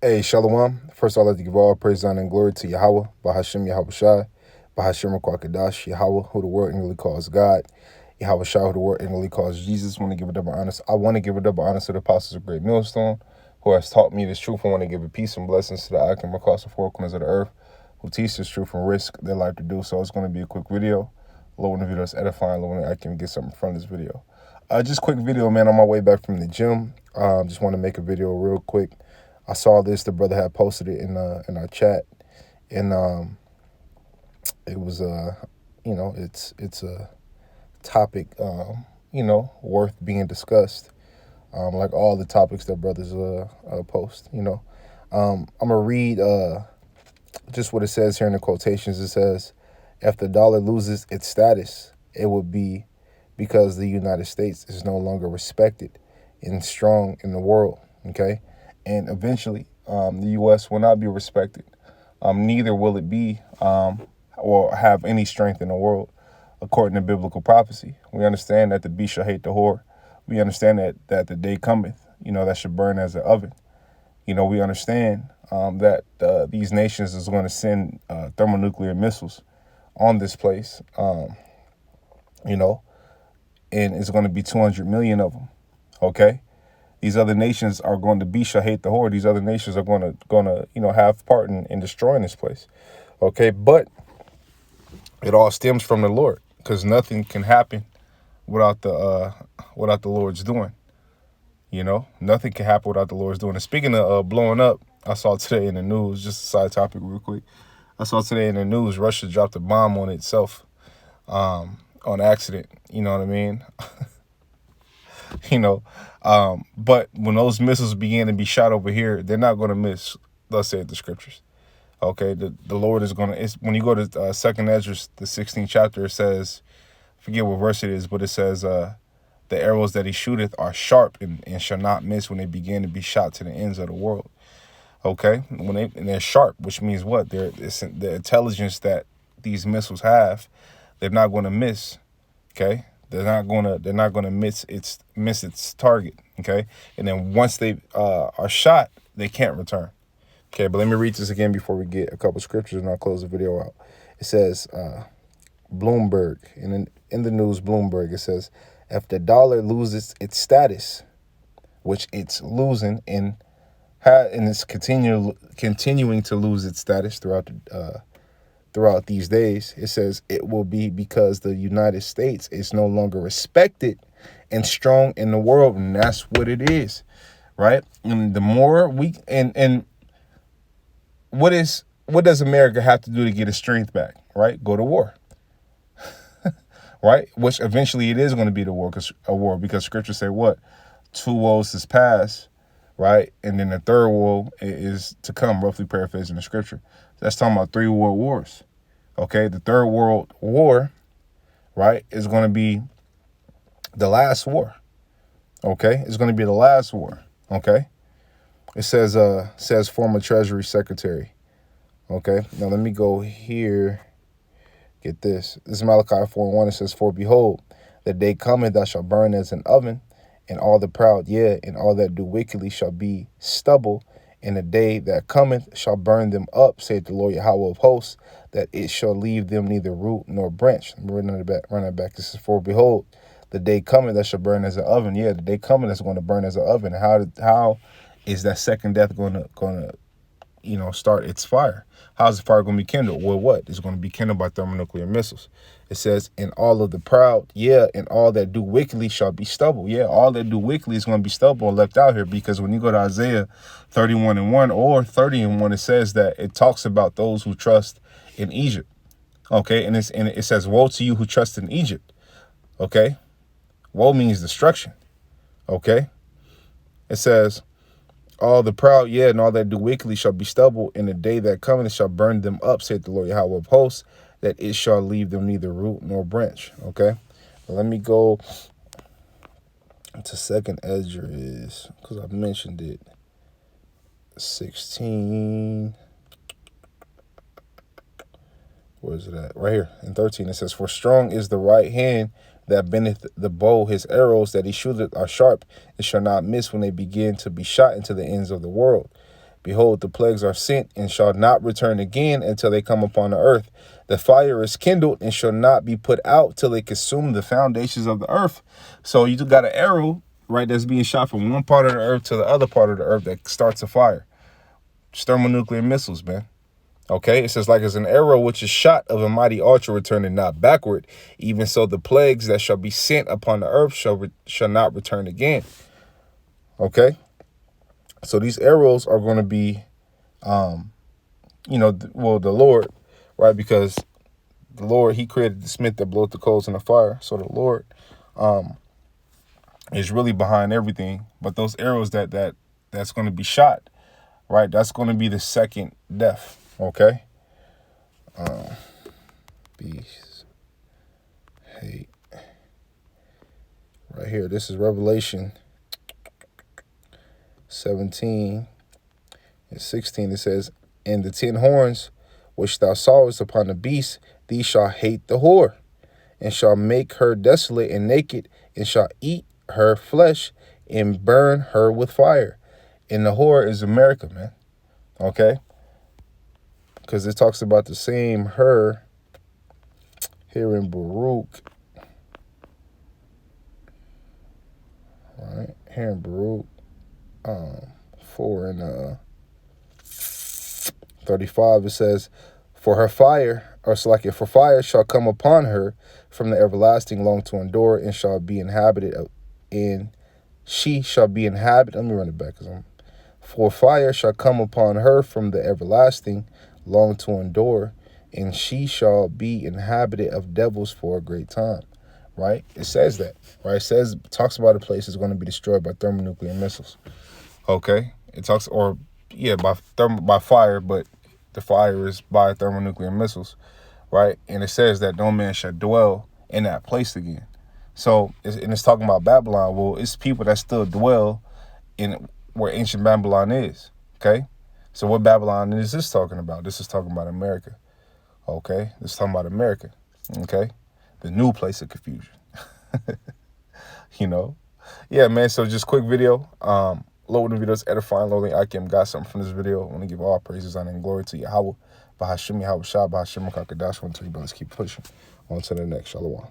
Hey, Shalom. First, I'd like to give all praise, honor, and glory to Yahweh, Bahashim Yahweh Shai, Bahashim Kwakadash, Yahweh, who the world English calls God, Yahweh Shai, who the world English calls Jesus. Want to give a double honor. I want to give a double honor to the apostles of Great Millstone, who has taught me this truth. I want to give a peace and blessings to the icon across the four corners of the earth, who teach this truth and risk their life to do so. It's going to be a quick video. Lord, the video is edifying. Lord, I can get something from this video. Just quick video, man. On my way back from the gym, just want to make a video real quick. I saw this. The brother had posted it in our chat, and it was it's a topic worth being discussed, like all the topics that brothers post. I'm gonna read just what it says here in the quotations. It says, "If the dollar loses its status, it would be because the United States is no longer respected and strong in the world." Okay. And eventually, the U.S. will not be respected. Neither will it be or have any strength in the world, according to biblical prophecy. We understand that the beast shall hate the whore. We understand that the day cometh, that should burn as an oven. We understand that these nations is going to send thermonuclear missiles on this place, and it's going to be 200 million of them, okay? These other nations are going to be shall hate the whore. These other nations are going to have part in destroying this place. Okay, but it all stems from the Lord, because nothing can happen without the Lord's doing. Nothing can happen without the Lord's doing. And speaking of blowing up, I saw today in the news, just a side topic real quick. I saw today in the news, Russia dropped a bomb on itself on accident. You know what I mean? But when those missiles begin to be shot over here, they're not going to miss, thus saith the scriptures. Okay, the Lord is going to, when you go to 2nd Ezra, the 16th chapter, it says, I forget what verse it is, but it says, the arrows that he shooteth are sharp and shall not miss when they begin to be shot to the ends of the world. Okay, and they're sharp, which means what? It's the intelligence that these missiles have, they're not going to miss. Okay. They're not gonna miss its target, okay? And then once they are shot, they can't return. Okay, but let me read this again before we get a couple scriptures, and I'll close the video out. It says, Bloomberg, and in the news, Bloomberg, it says, if the dollar loses its status, which it's losing and it's continuing to lose its status throughout these days, it says it will be because the United States is no longer respected and strong in the world, and that's what it is, right? And the more we and what does America have to do to get its strength back, right? Go to war, right? Which eventually it is going to be a war because Scripture say what? 2 woes is past, right? And then the third woe is to come, roughly paraphrasing the Scripture. That's talking about 3 world wars. Okay, the third world war, right, is going to be the last war. Okay, it's going to be the last war. Okay, it says former Treasury Secretary. Okay, now let me go here. Get this. This is Malachi 4:1. It says, "For behold, the day cometh that shall burn as an oven, and all the proud, yea, and all that do wickedly shall be stubble. And the day that cometh shall burn them up, saith the Lord Yahweh of hosts, that it shall leave them neither root nor branch." Run that back. This is, "For behold, the day cometh that shall burn as an oven." Yeah, the day coming that's going to burn as an oven. How is that second death going to start its fire? How's the fire going to be kindled? Well, what? It's going to be kindled by thermonuclear missiles. It says, "And all of the proud, yeah, and all that do wickedly shall be stubble." Yeah, all that do wickedly is going to be stubble and left out here, because when you go to Isaiah 31:1 or 30:1, it says that it talks about those who trust in Egypt. Okay, and it says, "Woe to you who trust in Egypt." Okay, woe means destruction. Okay, it says, "All the proud, yeah, and all that do wickedly shall be stubble. In the day that cometh shall burn them up, saith the Lord Yahweh of hosts, that it shall leave them neither root nor branch." Okay, let me go to 2nd Ezra, because I mentioned it. 16. Where is it at? Right here in 13. It says, "For strong is the right hand that bendeth the bow, his arrows that he shooteth are sharp, and shall not miss when they begin to be shot into the ends of the world. Behold, the plagues are sent and shall not return again until they come upon the earth. The fire is kindled and shall not be put out till they consume the foundations of the earth. So you got an arrow, right, that's being shot from one part of the earth to the other part of the earth that starts a fire. It's thermonuclear missiles, man. Okay, it says, like as an arrow which is shot of a mighty archer returning not backward, even so the plagues that shall be sent upon the earth shall not return again. Okay, so these arrows are going to be, the Lord, right? Because the Lord, he created the smith that bloweth the coals in the fire. So the Lord is really behind everything. But those arrows that's going to be shot, right? That's going to be the second death. Okay. Beast. Hate. Right here. This is Revelation 17 and 16. It says, and the 10 horns which thou sawest upon the beast, these shall hate the whore, and shall make her desolate and naked, and shall eat her flesh and burn her with fire. And the whore is America, man. Okay. Because it talks about the same her here in Baruch. All right, here in Baruch 4 and 35, it says, for fire shall come upon her from the everlasting long to endure, and shall be inhabited in she shall be inhabited. Let me run it back. For fire shall come upon her from the everlasting long to endure, and she shall be inhabited of devils for a great time. Right? It says that. Right? It talks about a place that's going to be destroyed by thermonuclear missiles. Okay? It talks, by fire, but the fire is by thermonuclear missiles. Right? And it says that no man shall dwell in that place again. So, it's talking about Babylon. Well, it's people that still dwell in where ancient Babylon is. Okay? So what Babylon is this talking about? This is talking about America. Okay? This is talking about America. Okay? The new place of confusion. Yeah, man. So just quick video. Load the videos, edifying, loading. Akim got something from this video. I want to give all praises, honor, and glory to Yahweh. Bahashim Yahweh Shah, Bahashim Kakadash. I want to tell you, brothers, keep pushing. On to the next. Shalom.